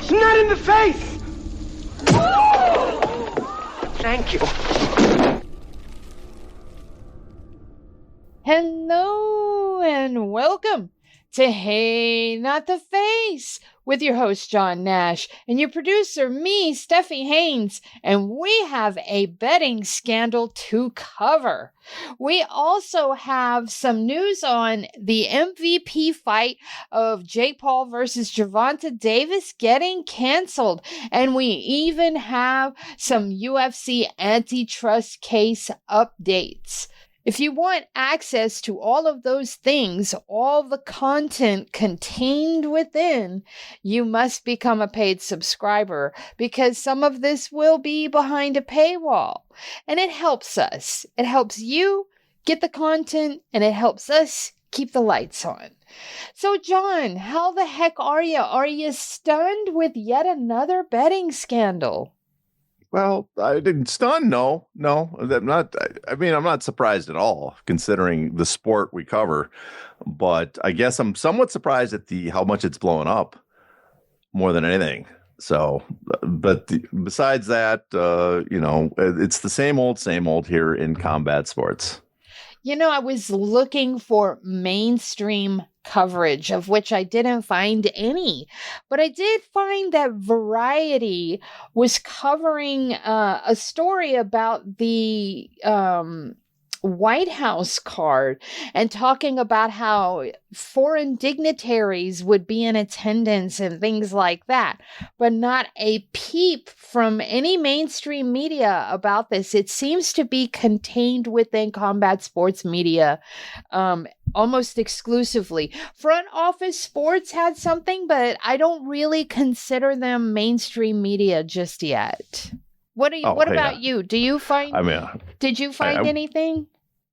It's not in the face! Thank you. Hello and welcome to Hey Not the Face with your host John Nash and your producer me, Steffi Haynes, and we have a betting scandal to cover. We also have some news on the MVP fight of Jake Paul versus Gervonta Davis getting canceled, and we even have some UFC antitrust case updates. If you want access to all of those things, all the content contained within, you must become a paid subscriber because some of this will be behind a paywall. And it helps us. It helps you get the content and it helps us keep the lights on. So, John, how the heck are you? Are you stunned with yet another betting scandal? Well, I didn't stun. No, I'm not. I mean, I'm not surprised at all, considering the sport we cover. But I guess I'm somewhat surprised at how much it's blowing up, more than anything. So, but besides that, it's the same old here in combat sports. You know, I was looking for mainstream coverage, of which I didn't find any, but I did find that Variety was covering a story about the White House card and talking about how foreign dignitaries would be in attendance and things like that, but not a peep from any mainstream media about this. It seems to be contained within combat sports media almost exclusively. Front Office Sports had something, but I don't really consider them mainstream media just yet. What about you? Do you find? Did you find anything?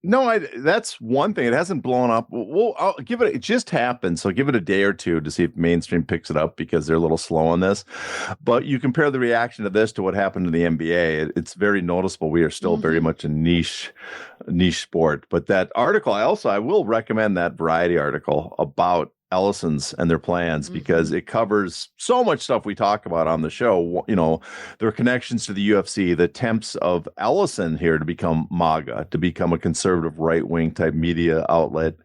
No, that's one thing. It hasn't blown up. Well, I'll give it. It just happened, so give it a day or two to see if mainstream picks it up because they're a little slow on this. But you compare the reaction to this to what happened to the NBA. It's very noticeable. We are still very much a niche sport. But that article, I will recommend that Variety article about Ellison's and their plans because it covers so much stuff we talk about on the show. You know, their connections to the UFC, the attempts of Ellison here to become MAGA, to become a conservative right-wing type media outlet,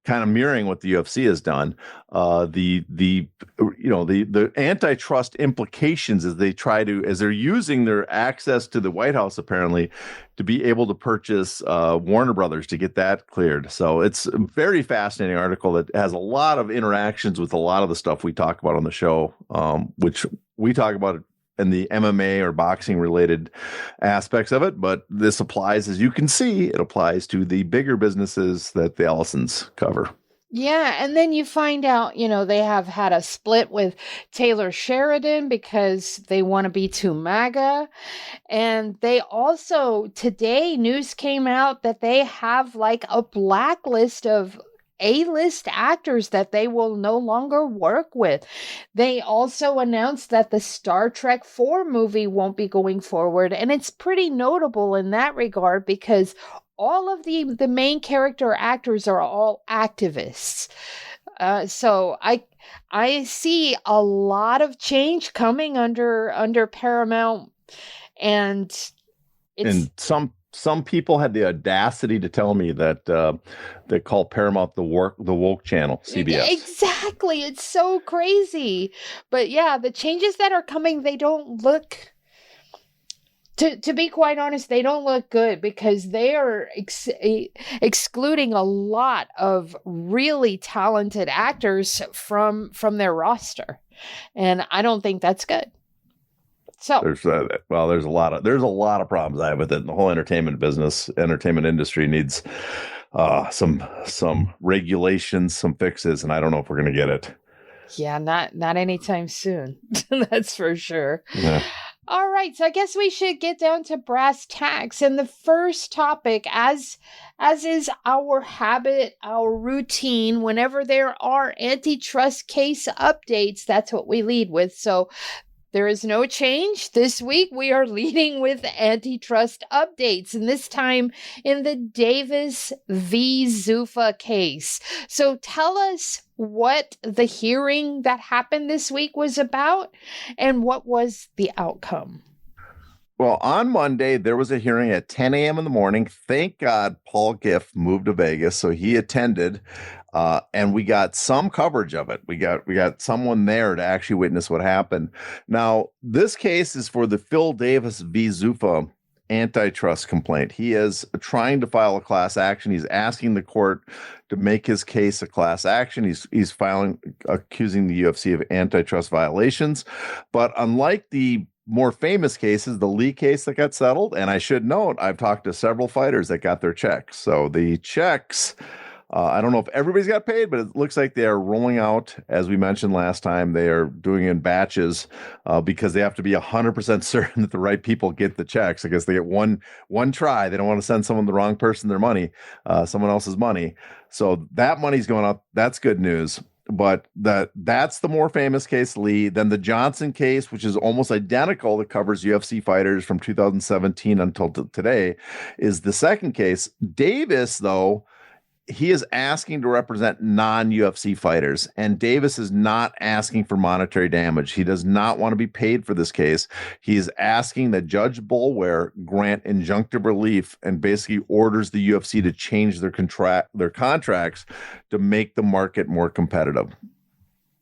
kind of mirroring what the UFC has done. The antitrust implications as they're using their access to the White House apparently to be able to purchase Warner Brothers to get that cleared. So it's a very fascinating article that has a lot of interactions with a lot of the stuff we talk about on the show, which we talk about in the MMA or boxing related aspects of it. But this applies, as you can see, it applies to the bigger businesses that the Ellisons cover. Yeah, and then you find out, they have had a split with Taylor Sheridan because they want to be too MAGA. And they also, today, news came out that they have like a blacklist of A-list actors that they will no longer work with. They also announced that the Star Trek 4 movie won't be going forward. And it's pretty notable in that regard because all of the main character actors are all activists. So I see a lot of change coming under Paramount, and some people had the audacity to tell me that they call Paramount the woke channel, CBS. Exactly, it's so crazy. But yeah, the changes that are coming, they don't look. To be quite honest, they don't look good because they are excluding a lot of really talented actors from their roster, and I don't think that's good. So there's a lot of problems I have with it. The whole entertainment industry needs some regulations, some fixes, and I don't know if we're going to get it. Yeah, not anytime soon. That's for sure. Yeah. All right, so I guess we should get down to brass tacks. And the first topic, as is our habit, our routine, whenever there are antitrust case updates, that's what we lead with. So There is no change. This week, we are leading with antitrust updates, and this time in the Davis v. Zuffa case. So tell us what the hearing that happened this week was about and what was the outcome. Well, on Monday, there was a hearing at 10 a.m. in the morning. Thank God Paul Giff moved to Vegas, so he attended, and we got some coverage of it. We got someone there to actually witness what happened. Now, this case is for the Phil Davis v. Zuffa antitrust complaint. He is trying to file a class action. He's asking the court to make his case a class action. He's filing, accusing the UFC of antitrust violations. But unlike the more famous cases, the Lee case that got settled, and I should note, I've talked to several fighters that got their checks. So the checks, I don't know if everybody's got paid, but it looks like they are rolling out, as we mentioned last time. They are doing it in batches because they have to be 100% certain that the right people get the checks. I guess they get one try. They don't want to send someone, the wrong person, their money, someone else's money. So that money's going out. That's good news. But that's the more famous case, Lee. Then the Johnson case, which is almost identical, that covers UFC fighters from 2017 until today, is the second case. Davis, though, he is asking to represent non-UFC fighters, and Davis is not asking for monetary damage. He does not want to be paid for this case. He is asking that Judge Boulware grant injunctive relief and basically orders the UFC to change their contracts to make the market more competitive.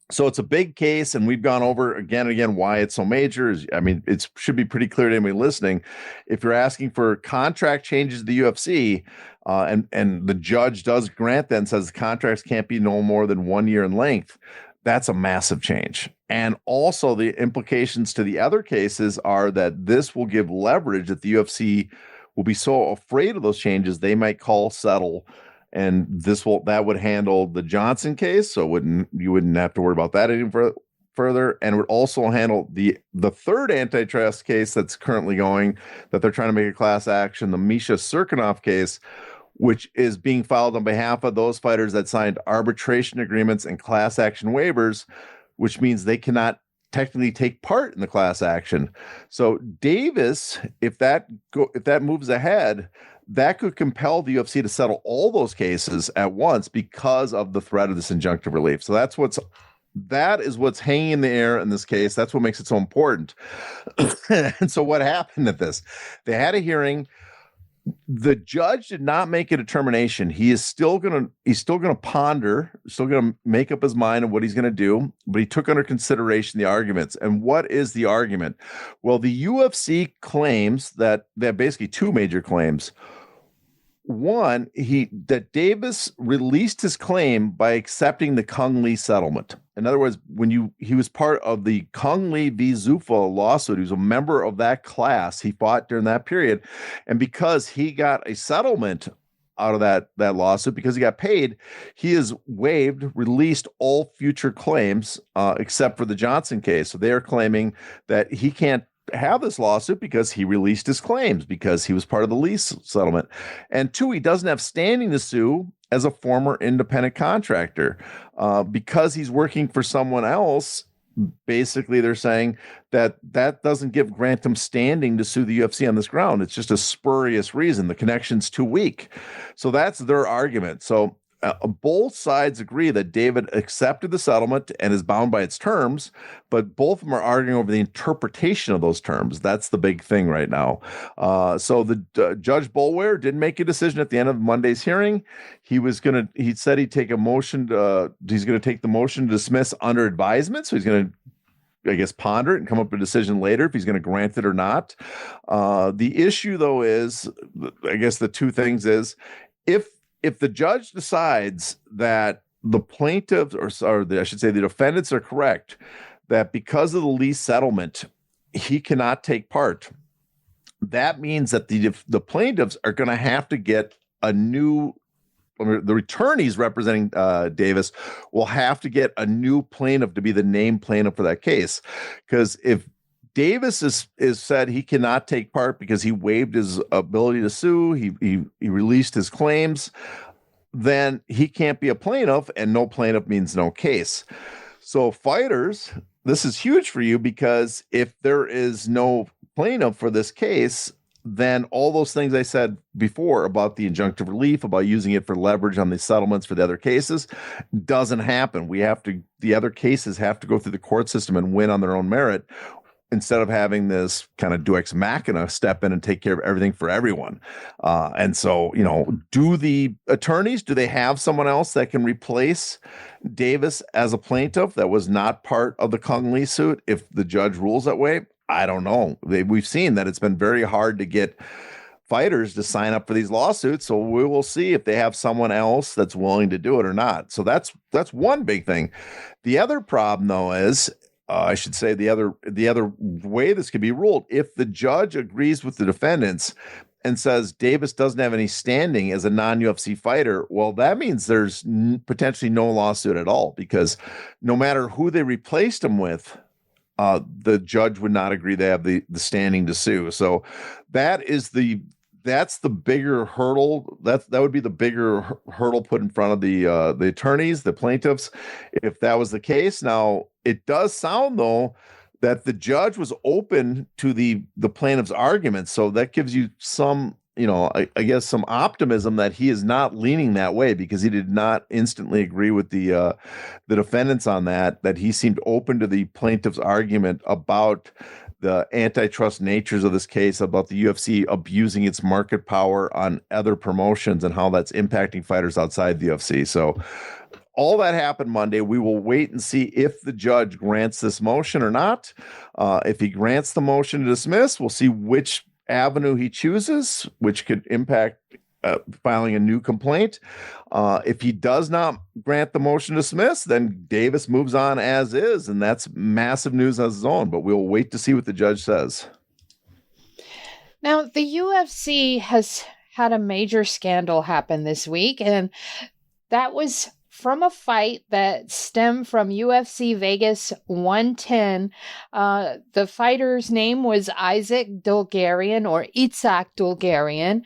So it's a big case, and we've gone over again and again why it's so major. I mean, it should be pretty clear to anybody listening. If you're asking for contract changes to the UFC, and the judge does grant that and says the contracts can't be no more than 1 year in length, that's a massive change. And also the implications to the other cases are that this will give leverage that the UFC will be so afraid of those changes, they might call settle. And that would handle the Johnson case, so you wouldn't have to worry about that any further. And it would also handle the third antitrust case that's currently going, that they're trying to make a class action, the Misha Cirkunov case, which is being filed on behalf of those fighters that signed arbitration agreements and class action waivers, which means they cannot technically take part in the class action. So Davis, if that moves ahead, that could compel the UFC to settle all those cases at once because of the threat of this injunctive relief. So that is what's hanging in the air in this case. That's what makes it so important. And so what happened at this? They had a hearing. The judge did not make a determination. He's still gonna ponder, still gonna make up his mind on what he's gonna do, but he took under consideration the arguments. And what is the argument? Well, the UFC claims that they have basically two major claims. One, that Davis released his claim by accepting the Kung Lee settlement. In other words, he was part of the Kung Lee v. Zuffa lawsuit. He was a member of that class. He fought during that period. And because he got a settlement out of that lawsuit, because he got paid, he has released all future claims except for the Johnson case. So they are claiming that he can't have this lawsuit because he released his claims, because he was part of the lease settlement. And two, he doesn't have standing to sue as a former independent contractor because he's working for someone else. Basically, they're saying that doesn't grant him standing to sue the UFC on this ground. It's just a spurious reason. The connection's too weak. So that's their argument. So both sides agree that David accepted the settlement and is bound by its terms, but both of them are arguing over the interpretation of those terms. That's the big thing right now. So the Judge Boulware didn't make a decision at the end of Monday's hearing. He said he'd take a motion he's going to take the motion to dismiss under advisement. So he's going to, I guess, ponder it and come up with a decision later if he's going to grant it or not. The issue, though, is, I guess the two things is, if the judge decides that the plaintiffs, I should say the defendants, are correct, that because of the lease settlement, he cannot take part, that means that the plaintiffs are going to have to get the attorneys representing Davis will have to get a new plaintiff to be the named plaintiff for that case. Because if Davis is said he cannot take part because he waived his ability to sue, he released his claims, then he can't be a plaintiff, and no plaintiff means no case. So fighters this is huge for you, because if there is no plaintiff for this case, then all those things I said before about the injunctive relief, about using it for leverage on the settlements for the other cases, doesn't happen. The other cases have to go through the court system and win on their own merit, instead of having this kind of deus ex machina step in and take care of everything for everyone. And so, do the attorneys, do they have someone else that can replace Davis as a plaintiff that was not part of the Kung Lee suit if the judge rules that way? I don't know. We've seen that it's been very hard to get fighters to sign up for these lawsuits. So we will see if they have someone else that's willing to do it or not. So that's one big thing. The other problem, though, is I should say the other way this could be ruled, if the judge agrees with the defendants and says Davis doesn't have any standing as a non-UFC fighter, well, that means there's potentially no lawsuit at all, because no matter who they replaced him with, the judge would not agree they have the standing to sue. So that's the bigger hurdle. That would be the bigger hurdle put in front of the attorneys, the plaintiffs, if that was the case. Now, it does sound, though, that the judge was open to the plaintiff's arguments. So that gives you some, I guess, some optimism that he is not leaning that way, because he did not instantly agree with the defendants on that he seemed open to the plaintiff's argument about the antitrust natures of this case, about the UFC abusing its market power on other promotions and how that's impacting fighters outside the UFC. So all that happened Monday. We will wait and see if the judge grants this motion or not. If he grants the motion to dismiss, we'll see which avenue he chooses, which could impact filing a new complaint. If he does not grant the motion to dismiss, then Davis moves on as is, and that's massive news on his own. But we'll wait to see what the judge says. Now, the UFC has had a major scandal happen this week, and that was from a fight that stemmed from UFC Vegas 110. The fighter's name was Isaac Dulgarian, or Itzhak Dulgarian.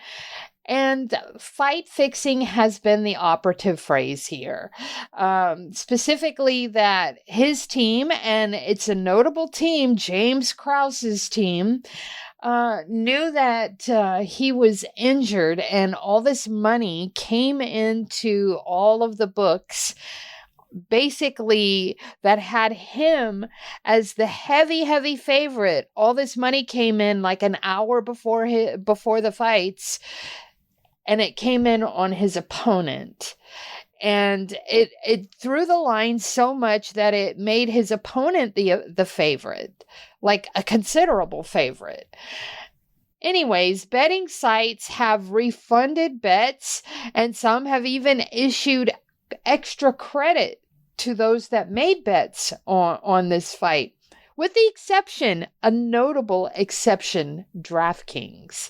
And fight fixing has been the operative phrase here. Specifically that his team, and it's a notable team, James Krause's team, knew that he was injured, and all this money came into all of the books, basically, that had him as the heavy favorite. All this money came in like an hour before the fights, and it came in on his opponent. And it threw the line so much that it made his opponent the favorite, like a considerable favorite. Anyways, betting sites have refunded bets, and some have even issued extra credit to those that made bets on this fight, with the exception, a notable exception, DraftKings.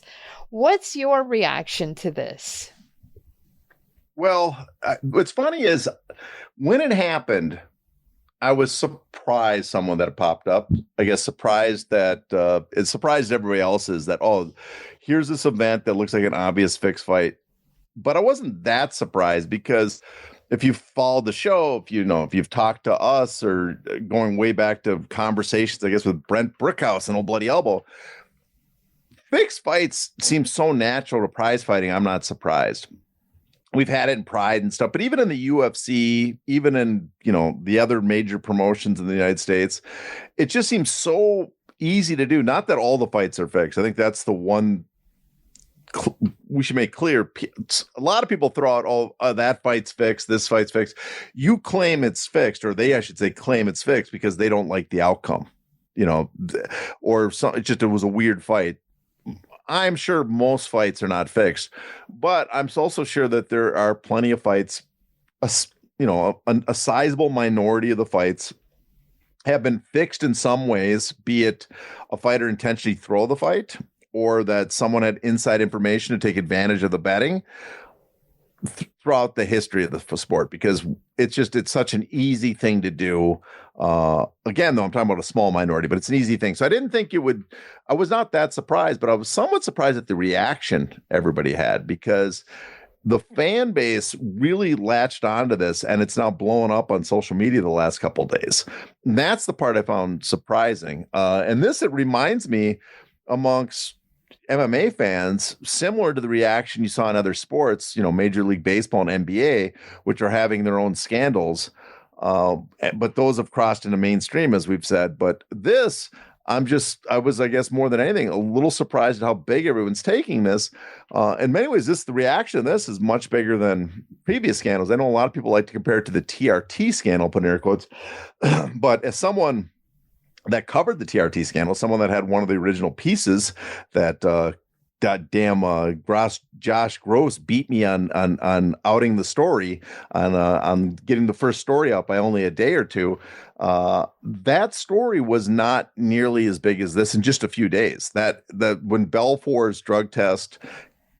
What's your reaction to this? Well, what's funny is when it happened, I was surprised someone that popped up. I guess surprised that it surprised everybody else is that, oh, here's this event that looks like an obvious fixed fight. But I wasn't that surprised, because if you followed the show, if you've talked to us, or going way back to conversations, I guess, with Brent Brickhouse and Old Bloody Elbow, fixed fights seem so natural to prize fighting. I'm not surprised. We've had it in Pride and stuff, but even in the UFC, even in, the other major promotions in the United States, it just seems so easy to do. Not that all the fights are fixed. I think that's the one we should make clear. A lot of people throw out, that fight's fixed, this fight's fixed. You claim it's fixed, or they, I should say, claim it's fixed because they don't like the outcome, or it was a weird fight. I'm sure most fights are not fixed, but I'm also sure that there are plenty of fights, a sizable minority of the fights have been fixed in some ways, be it a fighter intentionally throw the fight, or that someone had inside information to take advantage of the betting throughout the history of the sport, because it's such an easy thing to do. Again, though, I'm talking about a small minority, but it's an easy thing. So I didn't think I was not that surprised, but I was somewhat surprised at the reaction everybody had, because the fan base really latched onto this, and it's now blowing up on social media the last couple of days. And that's the part I found surprising. And this, it reminds me amongst MMA fans, similar to the reaction you saw in other sports, Major League Baseball and NBA, which are having their own scandals. But those have crossed into mainstream, as we've said. But this, I was, I guess, more than anything, a little surprised at how big everyone's taking this. In many ways, the reaction to this is much bigger than previous scandals. I know a lot of people like to compare it to the TRT scandal, put in air quotes. But as someone that covered the TRT scandal, someone that had one of the original pieces that Josh Gross beat me on outing the story, on getting the first story out by only a day or two. That story was not nearly as big as this in just a few days. That when Belfour's drug test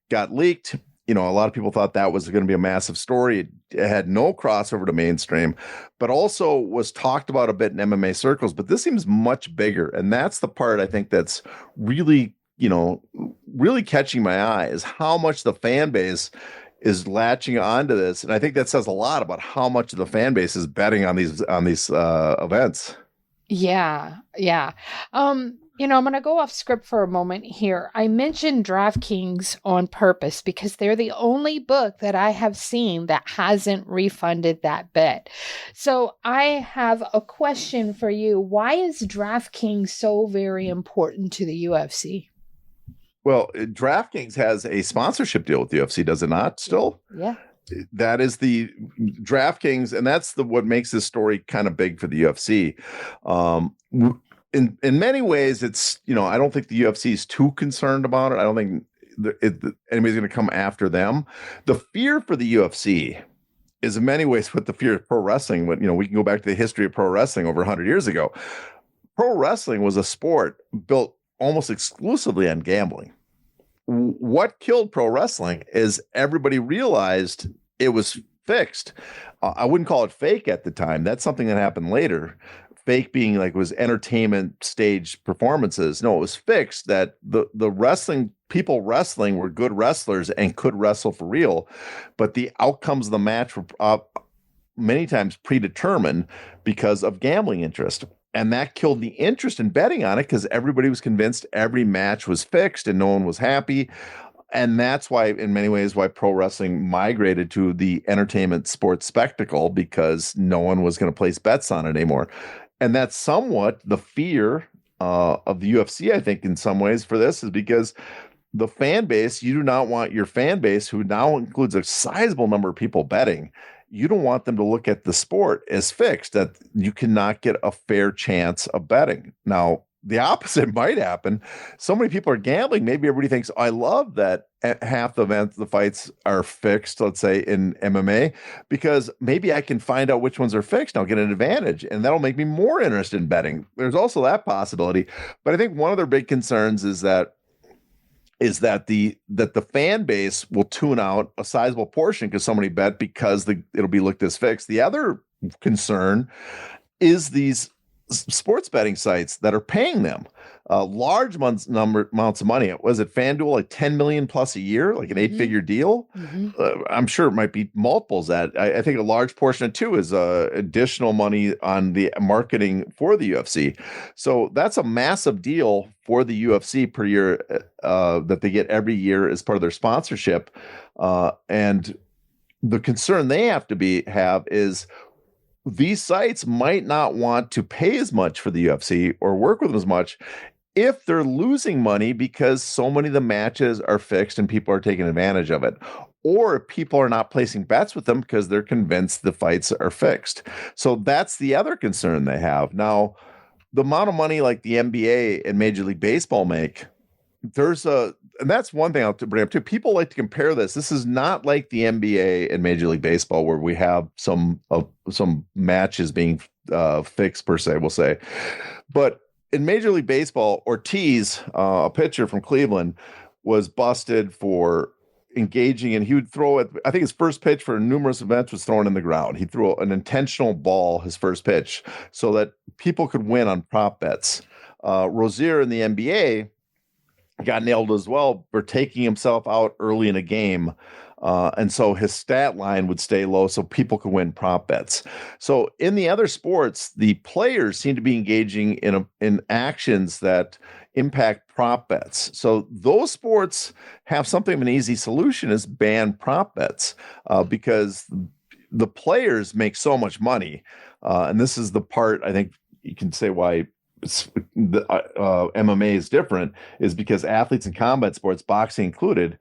got leaked, a lot of people thought that was going to be a massive story. It had no crossover to mainstream, but also was talked about a bit in MMA circles. But this seems much bigger, and that's the part I think that's really catching my eye, is how much the fan base is latching onto this. And I think that says a lot about how much of the fan base is betting on these events. Yeah. I'm going to go off script for a moment here. I mentioned DraftKings on purpose because they're the only book that I have seen that hasn't refunded that bet. So I have a question for you. Why is DraftKings so very important to the UFC? Well, DraftKings has a sponsorship deal with the UFC, does it not? Still? Yeah. That is the DraftKings, and that's what makes this story kind of big for the UFC. In many ways, it's, I don't think the UFC is too concerned about it. I don't think anybody's going to come after them. The fear for the UFC is in many ways what the fear of pro wrestling. When, we can go back to the history of pro wrestling over 100 years ago. Pro wrestling was a sport built almost exclusively on gambling. What killed pro wrestling is everybody realized it was fixed. I wouldn't call it fake at the time. That's something that happened later. Fake being like was entertainment stage performances. No, it was fixed that the people wrestling were good wrestlers and could wrestle for real, but the outcomes of the match were many times predetermined because of gambling interest. And that killed the interest in betting on it because everybody was convinced every match was fixed and no one was happy. And that's why, in many ways, why pro wrestling migrated to the entertainment sports spectacle, because no one was going to place bets on it anymore. And that's somewhat the fear of the UFC, I think, in some ways for this, is because the fan base, you do not want your fan base, who now includes a sizable number of people betting, you don't want them to look at the sport as fixed, that you cannot get a fair chance of betting. Now, the opposite might happen. So many people are gambling. Maybe everybody thinks, I love that half the fights are fixed, let's say in MMA, because maybe I can find out which ones are fixed. And I'll get an advantage, and that'll make me more interested in betting. There's also that possibility. But I think one of their big concerns is that the fan base will tune out a sizable portion because somebody bet, because it'll be looked as fixed. The other concern is these sports betting sites that are paying them large amounts of money. Was it FanDuel, like 10 million plus a year, like an 8-figure deal? Mm-hmm. I'm sure it might be multiples that. I think a large portion of it too is additional money on the marketing for the UFC. So that's a massive deal for the UFC per year that they get every year as part of their sponsorship. And the concern they have is these sites might not want to pay as much for the UFC or work with them as much if they're losing money because so many of the matches are fixed and people are taking advantage of it, or if people are not placing bets with them because they're convinced the fights are fixed. So that's the other concern they have. Now, the amount of money like the NBA and Major League Baseball make, and that's one thing I'll bring up too. People like to compare this. This is not like the NBA and Major League Baseball, where we have some matches being fixed per se, we'll say. But in Major League Baseball, Ortiz, a pitcher from Cleveland, was busted for engaging, and he would throw it. I think his first pitch for numerous events was thrown in the ground. He threw an intentional ball his first pitch so that people could win on prop bets. Rozier in the NBA got nailed as well for taking himself out early in a game And so his stat line would stay low so people could win prop bets. So in the other sports, the players seem to be engaging in actions that impact prop bets. So those sports have something of an easy solution is ban prop bets because the players make so much money. And this is the part I think you can say why MMA is different is because athletes in combat sports, boxing included,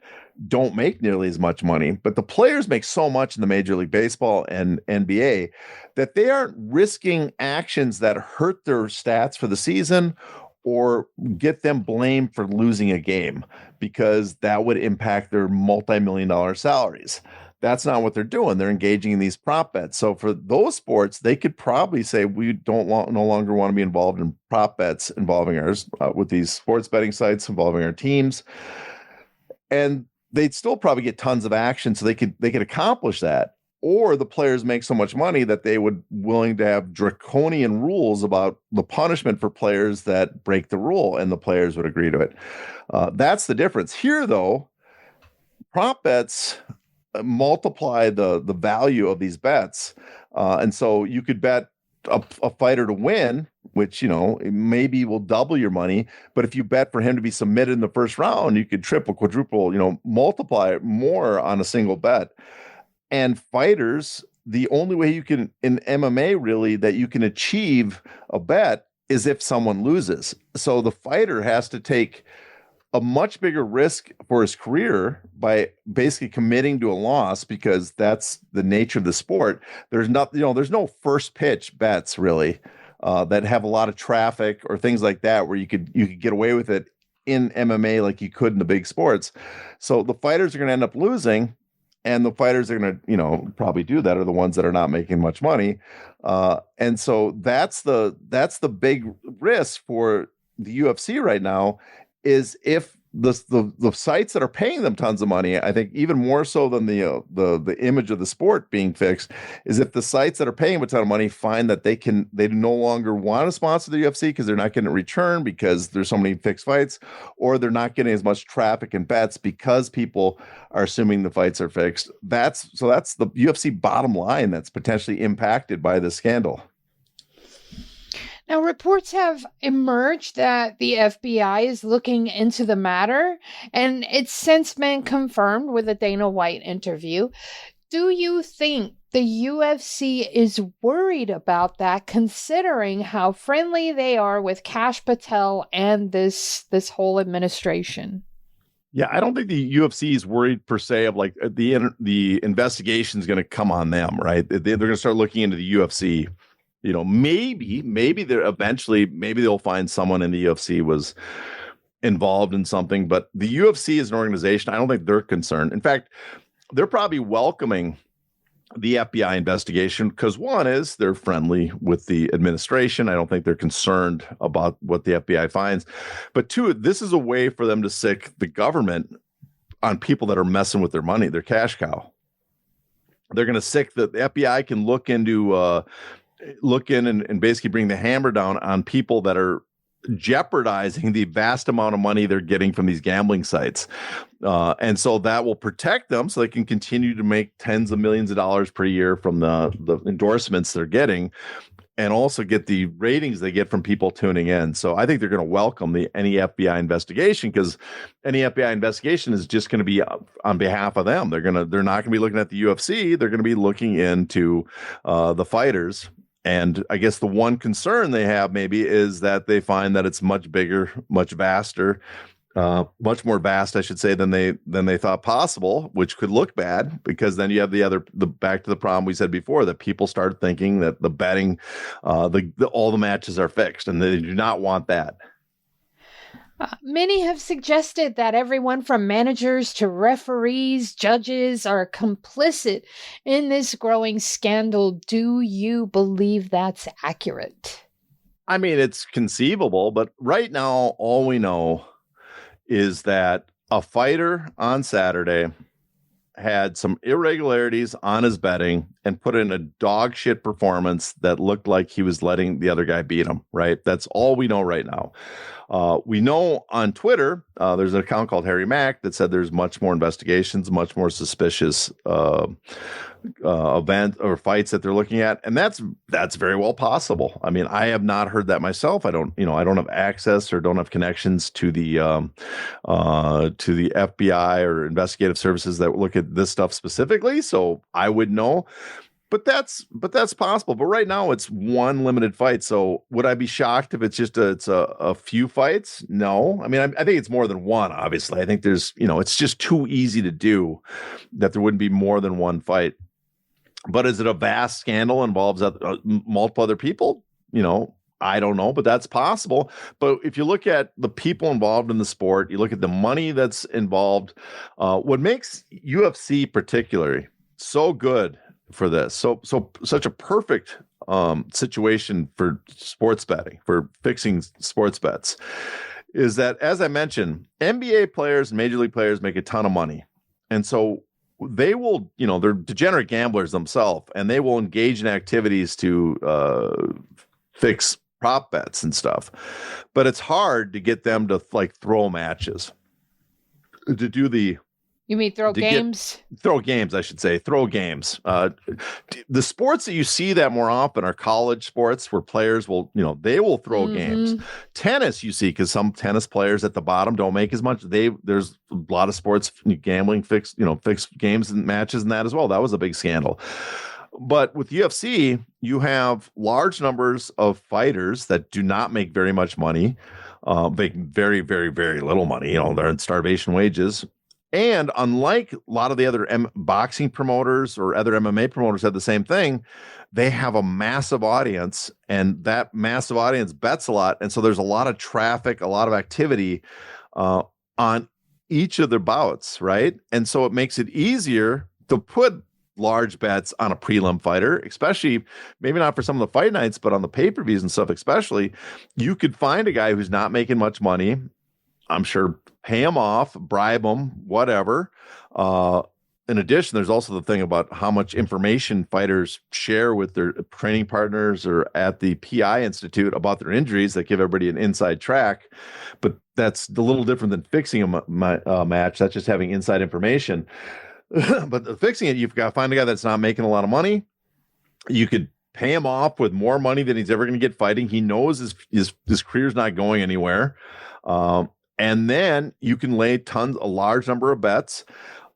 don't make nearly as much money, but the players make so much in the Major League Baseball and NBA that they aren't risking actions that hurt their stats for the season or get them blamed for losing a game because that would impact their multi-million-dollar salaries. That's not what they're doing. They're engaging in these prop bets. So for those sports, they could probably say we no longer want to be involved in prop bets involving ours with these sports betting sites involving our teams, and they'd still probably get tons of action. So they could accomplish that. Or the players make so much money that they would willing to have draconian rules about the punishment for players that break the rule, and the players would agree to it. That's the difference here, though. Prop bets multiply the value of these bets. And so you could bet a fighter to win, which, maybe will double your money. But if you bet for him to be submitted in the first round, you could triple, quadruple, multiply it more on a single bet. And fighters, the only way you can, in MMA really, that you can achieve a bet is if someone loses. So the fighter has to take a much bigger risk for his career by basically committing to a loss because that's the nature of the sport. There's there's no first pitch bets really that have a lot of traffic or things like that where you could get away with it in MMA like you could in the big sports. So the fighters are going to end up losing, and the fighters are going to probably do that are the ones that are not making much money. And so that's the big risk for the UFC right now. Is if the sites that are paying them tons of money, I think even more so than the image of the sport being fixed, is if the sites that are paying a ton of money find that they no longer want to sponsor the UFC because they're not getting a return because there's so many fixed fights, or they're not getting as much traffic and bets because people are assuming the fights are fixed. That's the UFC bottom line that's potentially impacted by this scandal. Now, reports have emerged that the FBI is looking into the matter, and it's since been confirmed with a Dana White interview. Do you think the UFC is worried about that, considering how friendly they are with Kash Patel and this whole administration? Yeah, I don't think the UFC is worried per se of like the investigation is going to come on them, right? They're going to start looking into the UFC. Maybe they're eventually, maybe they'll find someone in the UFC was involved in something, but the UFC as an organization, I don't think they're concerned. In fact, they're probably welcoming the FBI investigation because one is they're friendly with the administration. I don't think they're concerned about what the FBI finds, but two, this is a way for them to sick the government on people that are messing with their money, their cash cow. They're going to sick the FBI can look in and basically bring the hammer down on people that are jeopardizing the vast amount of money they're getting from these gambling sites. And so that will protect them so they can continue to make tens of millions of dollars per year from the endorsements they're getting, and also get the ratings they get from people tuning in. So I think they're going to welcome any FBI investigation because any FBI investigation is just going to be on behalf of them. They're not going to be looking at the UFC. They're going to be looking into the fighters. And I guess the one concern they have maybe is that they find that it's much bigger, much vaster, much more vast, I should say, than they thought possible, which could look bad because then you have the back to the problem we said before, that people start thinking that the betting, all the matches are fixed, and they do not want that. Many have suggested that everyone from managers to referees, judges are complicit in this growing scandal. Do you believe that's accurate? I mean, it's conceivable, but right now, all we know is that a fighter on Saturday had some irregularities on his betting and put in a dog shit performance that looked like he was letting the other guy beat him, right? That's all we know right now. We know on Twitter, there's an account called Harry Mack that said there's much more investigations, much more suspicious event or fights that they're looking at, and that's very well possible. I mean, I have not heard that myself. I don't have access or don't have connections to the FBI or investigative services that look at this stuff specifically, so I would know. But that's possible. But right now it's one limited fight. So would I be shocked if it's just a few fights? No. I mean, I think it's more than one. Obviously, I think there's it's just too easy to do that there wouldn't be more than one fight. But is it a vast scandal, involves multiple other people? I don't know, but that's possible. But if you look at the people involved in the sport, you look at the money that's involved, what makes UFC particularly so good for this, such a perfect situation for sports betting, for fixing sports bets, is that, as I mentioned, NBA players and major league players make a ton of money. And so they will, they're degenerate gamblers themselves, and they will engage in activities to fix prop bets and stuff. But it's hard to get them to throw matches, to do the. You mean throw games? Throw games, I should say. Throw games. The sports that you see that more often are college sports, where players will, they will throw games. Tennis, you see, because some tennis players at the bottom don't make as much. There's a lot of sports gambling, fixed games and matches and that as well. That was a big scandal. But with UFC, you have large numbers of fighters that do not make very much money, make very, very, very little money. They're in starvation wages. And unlike a lot of the other boxing promoters or other MMA promoters had the same thing, they have a massive audience, and that massive audience bets a lot. And so there's a lot of traffic, a lot of activity on each of their bouts, right? And so it makes it easier to put large bets on a prelim fighter, especially maybe not for some of the fight nights, but on the pay-per-views and stuff, especially. You could find a guy who's not making much money, I'm sure, pay him off, bribe him, whatever. In addition, there's also the thing about how much information fighters share with their training partners or at the PI Institute about their injuries that give everybody an inside track. But that's a little different than fixing a match. That's just having inside information. But fixing it, you've got to find a guy that's not making a lot of money. You could pay him off with more money than he's ever going to get fighting. He knows his career's not going anywhere. And then you can lay a large number of bets.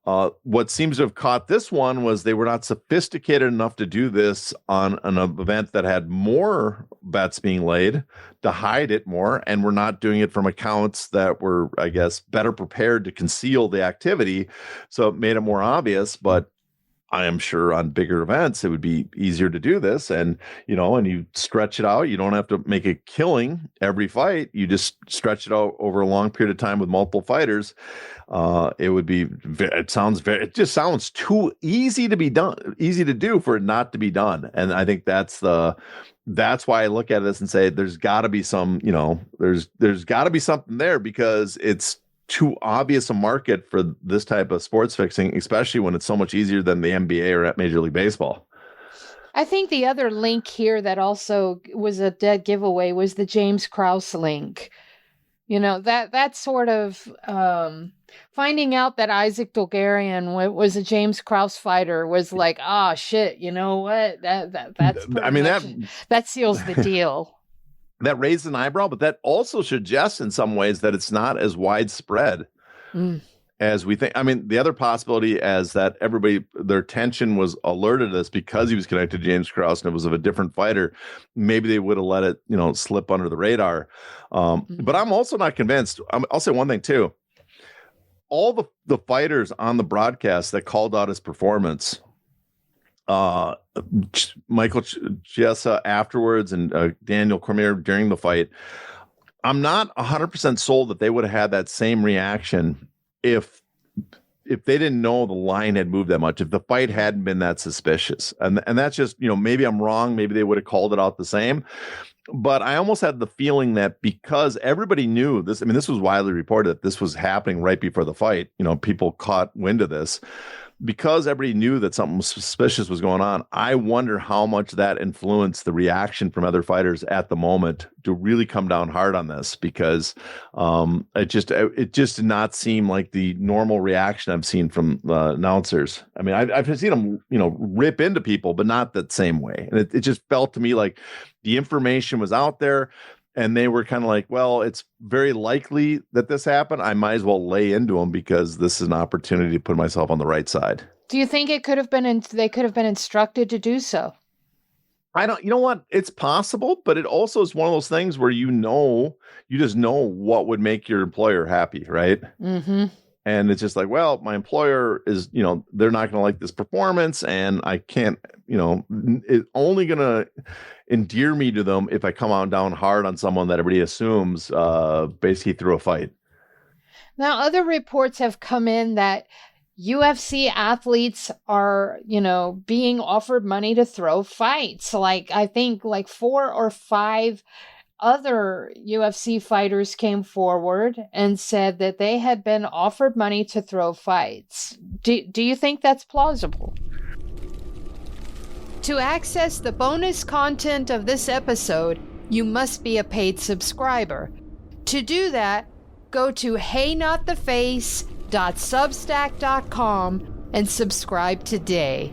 What seems to have caught this one was they were not sophisticated enough to do this on an event that had more bets being laid, to hide it more, and we're not doing it from accounts that were, I guess, better prepared to conceal the activity. So it made it more obvious, but I am sure on bigger events, it would be easier to do this. And, and you stretch it out. You don't have to make a killing every fight. You just stretch it out over a long period of time with multiple fighters. It just sounds too easy to be done, easy to do for it not to be done. And I think that's why I look at this and say, there's gotta be there's gotta be something there, because it's too obvious a market for this type of sports fixing, especially when it's so much easier than the NBA or at Major League Baseball. I think the other link here that also was a dead giveaway was the James Krause link. That sort of finding out that Isaac Dulgarian was a James Krause fighter was like, shit, you know what? That seals the deal. That raised an eyebrow, but that also suggests in some ways that it's not as widespread as we think. I mean, the other possibility is that their attention was alerted to this because he was connected to James Krause and it was of a different fighter. Maybe they would have let it, slip under the radar. But I'm also not convinced. I'll say one thing too. All the fighters on the broadcast that called out his performance, Michael Chiesa afterwards and Daniel Cormier during the fight, I'm not 100% sold that they would have had that same reaction if they didn't know the line had moved that much, if the fight hadn't been that suspicious. And that's just, maybe I'm wrong. Maybe they would have called it out the same. But I almost had the feeling that because everybody knew this, this was widely reported that this was happening right before the fight, people caught wind of this, because everybody knew that something suspicious was going on, I wonder how much that influenced the reaction from other fighters at the moment to really come down hard on this, because it just did not seem like the normal reaction I've seen from announcers. I mean, I've seen them, rip into people, but not that same way. And it just felt to me like the information was out there. And they were kind of like, well, it's very likely that this happened. I might as well lay into them because this is an opportunity to put myself on the right side. Do you think it could have been, they could have been instructed to do so? You know what? It's possible, but it also is one of those things where you just know what would make your employer happy, right? Mm-hmm. And it's just like, well, my employer is, they're not going to like this performance, and I can't, it's only going to endear me to them if I come on down hard on someone that everybody assumes basically threw a fight. Now, other reports have come in that UFC athletes are, being offered money to throw fights. I think 4 or 5 other UFC fighters came forward and said that they had been offered money to throw fights. Do you think that's plausible? To access the bonus content of this episode, you must be a paid subscriber. To do that, go to heynottheface.substack.com and subscribe today.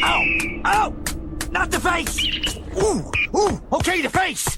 Ow! Ow! Not the face! Ooh! Ooh! Okay, the face!